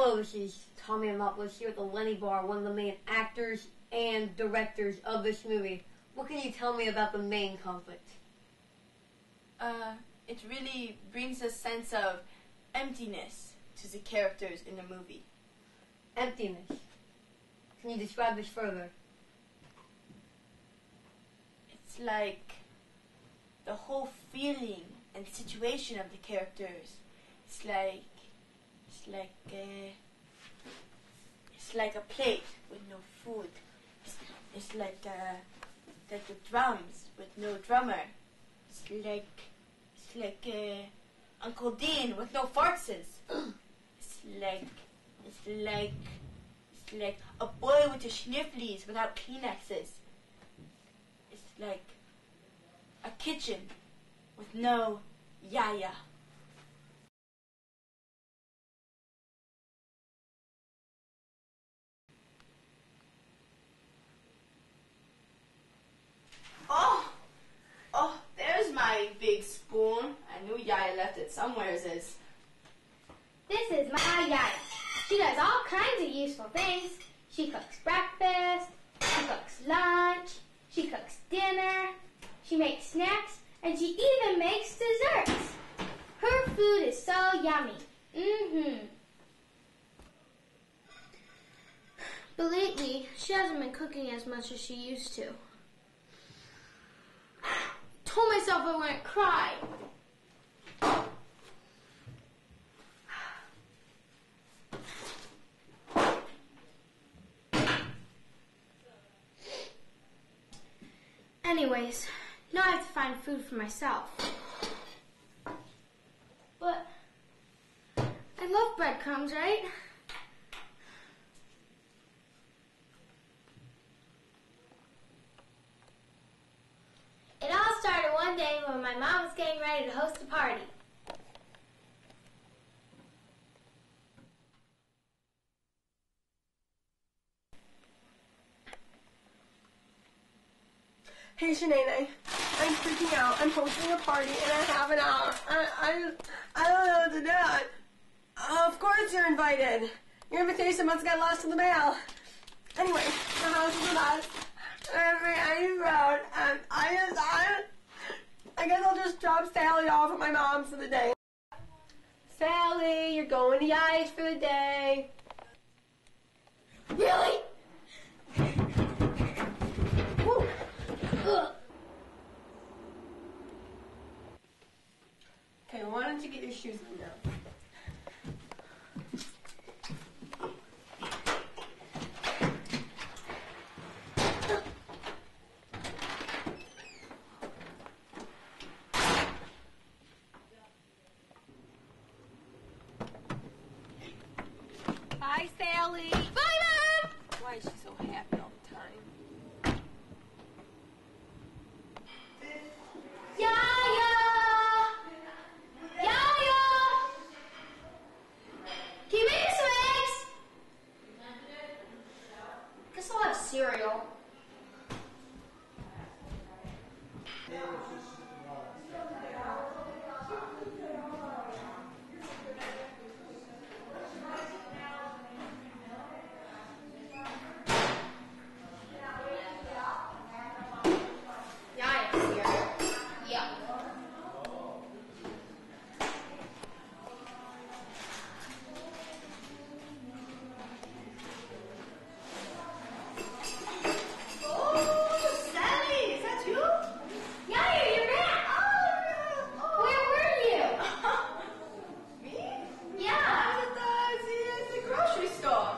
Hello, this is Tommy. I'm up here with Eleni Barr, one of the main actors and directors of this movie. What can you tell me about the main conflict? It really brings a sense of emptiness to the characters in the movie. Emptiness. Can you describe this further? It's like the whole feeling and situation of the characters. It's like a plate with no food. It's like the drums with no drummer. It's like Uncle Dean with no farces. It's like a boy with the snifflies without Kleenexes. It's like a kitchen with no Yiayia. Oh, there's my big spoon. I knew Yiayia left it somewhere. This is my Yiayia. She does all kinds of useful things. She cooks breakfast, she cooks lunch, she cooks dinner, she makes snacks, and she even makes desserts. Her food is so yummy. But lately, she hasn't been cooking as much as she used to. Told myself I wouldn't cry. Anyways, now I have to find food for myself. But I love breadcrumbs, right? It all started one day when my mom was getting ready to host a party. Hey, Shanae, I'm freaking out. I'm hosting a party and I have an hour. I don't know what to do. Of course you're invited. Your invitation must get lost in the mail. Anyway, the house is a mess. I'm proud. I guess I'll just drop Sally off at my mom's for the day. Sally, you're going to Yiayia for the day. Really? Woo. Okay, why don't you get your shoes on now? Bye, Sally. Bye, Mom! Why is she so happy all the time? Yiayia! Yiayia! Can you make me some eggs? Guess I'll have cereal. Yiayia's here. Yeah. Oh, Sally, is that you? Yiayia, you're back! Oh, Where were you? Me? Yeah. I was at the grocery store.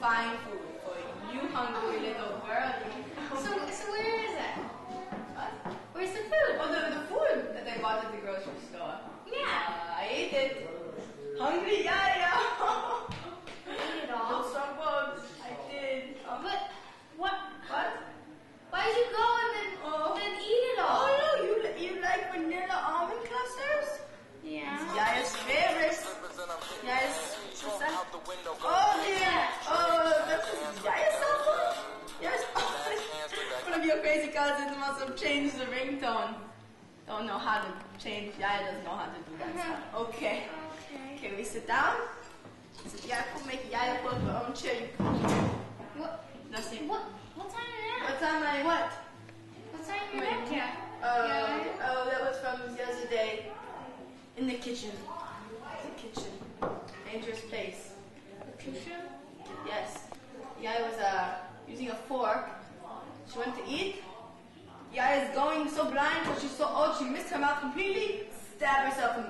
Buying food for you hungry little girl. So where is it? What? Where's the food? Oh, the food that I bought at the grocery store. Yeah. I ate it. Hungry Yiayia. Eat it Those all. some bugs. I did. But what? What? Why did you go and then eat it all? Oh no, you like vanilla almond clusters? Yeah. Yiayia's favorite. Yiayia's. What's that? Oh yeah. Oh, that's Yiayia's cell phone. Yes. One of your crazy cousins must have changed the ringtone. Don't know how to change. Yiayia doesn't know how to do that stuff. Okay. Okay. Can we sit down? Yeah, I could make Yiayia pull up her own chair. What? Nothing. What time is it now? What time I what? What time are you back here? Oh, that was from the other day. In the kitchen. The kitchen. Dangerous place. The kitchen? Yes. Yiayia was using a fork. She went to eat. Yiayia is going so blind because she's so old she missed her mouth completely. Stabbed herself in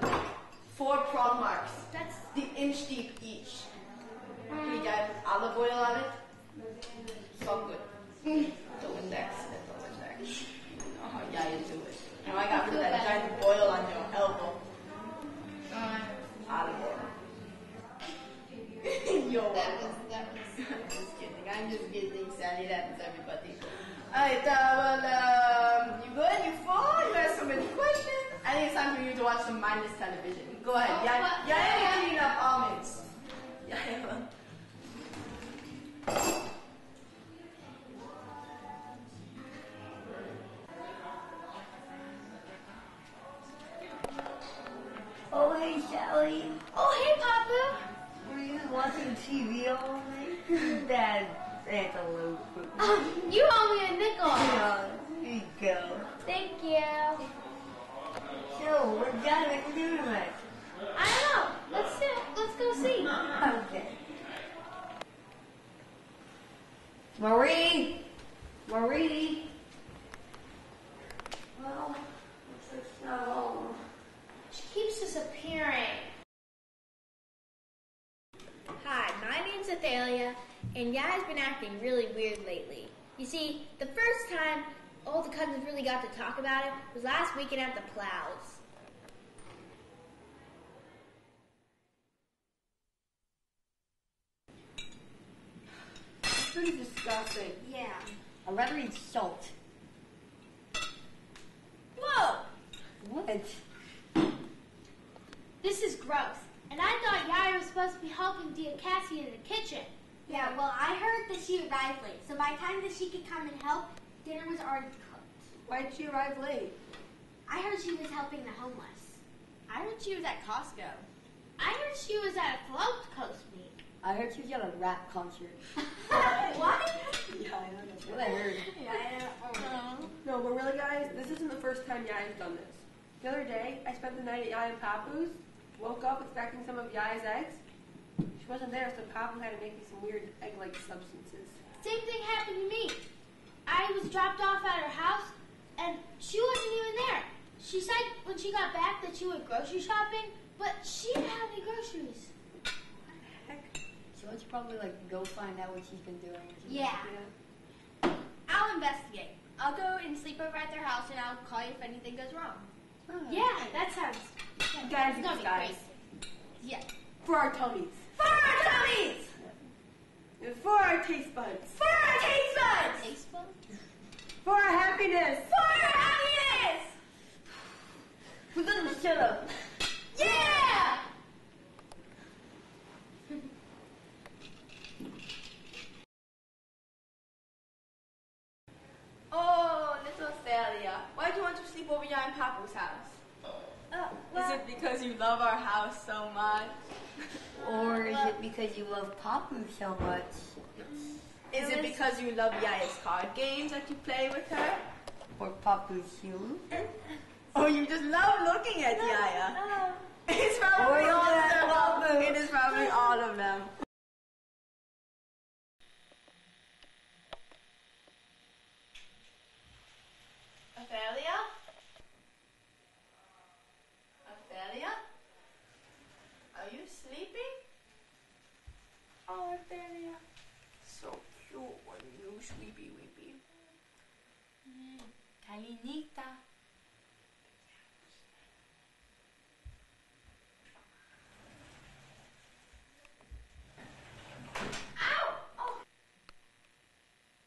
4 claw marks. That's The inch deep each. You got olive oil on it. So good. The index. Oh, how Yiayia do it. Now I got that giant oil on your elbow. Olive oil. Yo, that was. I'm just kidding. I'm just kidding, Sally. That happens to everybody. Alright, well, you good? You full? You have so many questions? I think it's time for you to watch some mindless television. Go ahead. Yiayia cleaning up almonds. Yiayia. Oh, hey, Sally. Oh, hey, Papa. Were you watching TV all night? That's a little quick. You owe me a nickel. Yeah, here you go. Thank you. So, what Johnny doing tonight? I don't know. Let's go see. Okay. Marie! Marie! Well, looks like she's not home. She keeps disappearing. Hi, my name's Athalia, and Yiayia's been acting really weird lately. You see, the first time all the cousins really got to talk about it was last weekend at the Plows. It's pretty disgusting. Yeah. I'd rather eat salt. Whoa! What? This is gross. And I thought Yiayia was supposed to be helping Dia Cassie in the kitchen. Yeah, well, I heard that she arrived late, so by the time that she could come and help, dinner was already cooked. Why'd she arrive late? I heard she was helping the homeless. I heard she was at Costco. I heard she was at a Float Coast meet. I heard she was at a rap concert. What? Yeah, I know. That's what I heard. No, but really, guys, this isn't the first time Yiayia's done this. The other day, I spent the night at Yiayia and Papu's, woke up expecting some of Yiayia's eggs. She wasn't there, so Papu had to make me some weird egg-like substances. Same thing happened to me. I was dropped off at her house, and she wasn't even there. She said when she got back that she went grocery shopping, but she didn't have any groceries. So let's probably go find out what she's been doing. Yeah. I'll investigate. I'll go and sleep over at their house, and I'll call you if anything goes wrong. Yeah, that sounds. Guys, It's gonna be guys, crazy. Yeah. for our tummies, For our tummies! for our taste buds, For our taste buds! Taste buds? for our happiness. For our happiness! We're gonna shut up. Yeah! Oh, little Thalia. Why'd you want to sleep over Yiayia and Papu's house? Is it because you love our house so much? Or is it because you love Papu so much? Is it because you love Yiayia's card games that you play with her? Or Papu's shoes? Or you just love looking at Yiayia? It's probably Or all all of that them. Papu. It is probably all of them. Athalia? Athalia? Are you sleeping? Oh, Athalia. So cute when you sleepy weepy. Calinita.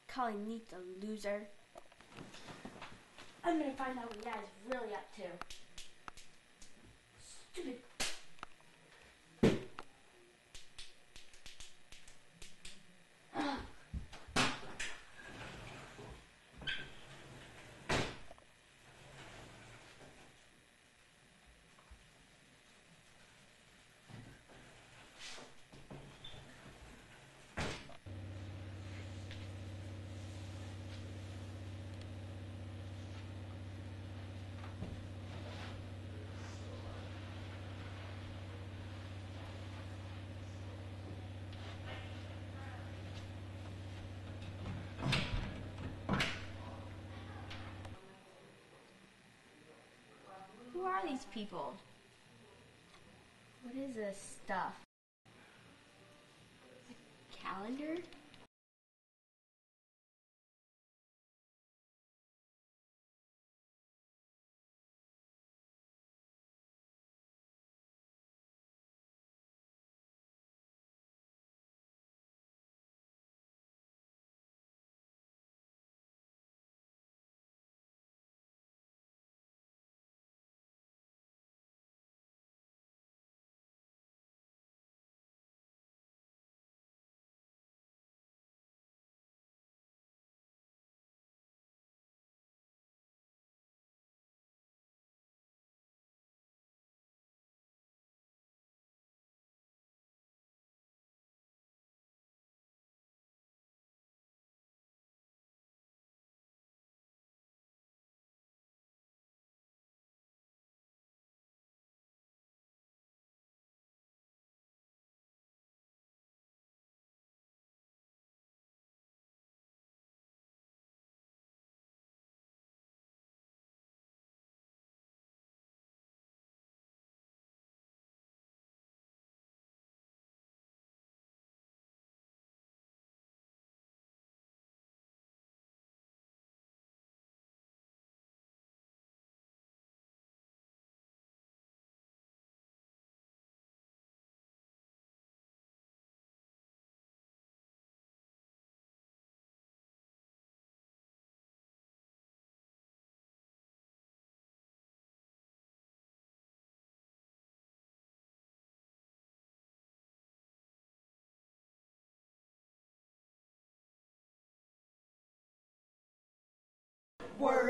Calinita, loser. I'm gonna find out what Yiayia's really up to. Stupid. these people? What is this stuff? A calendar? Word.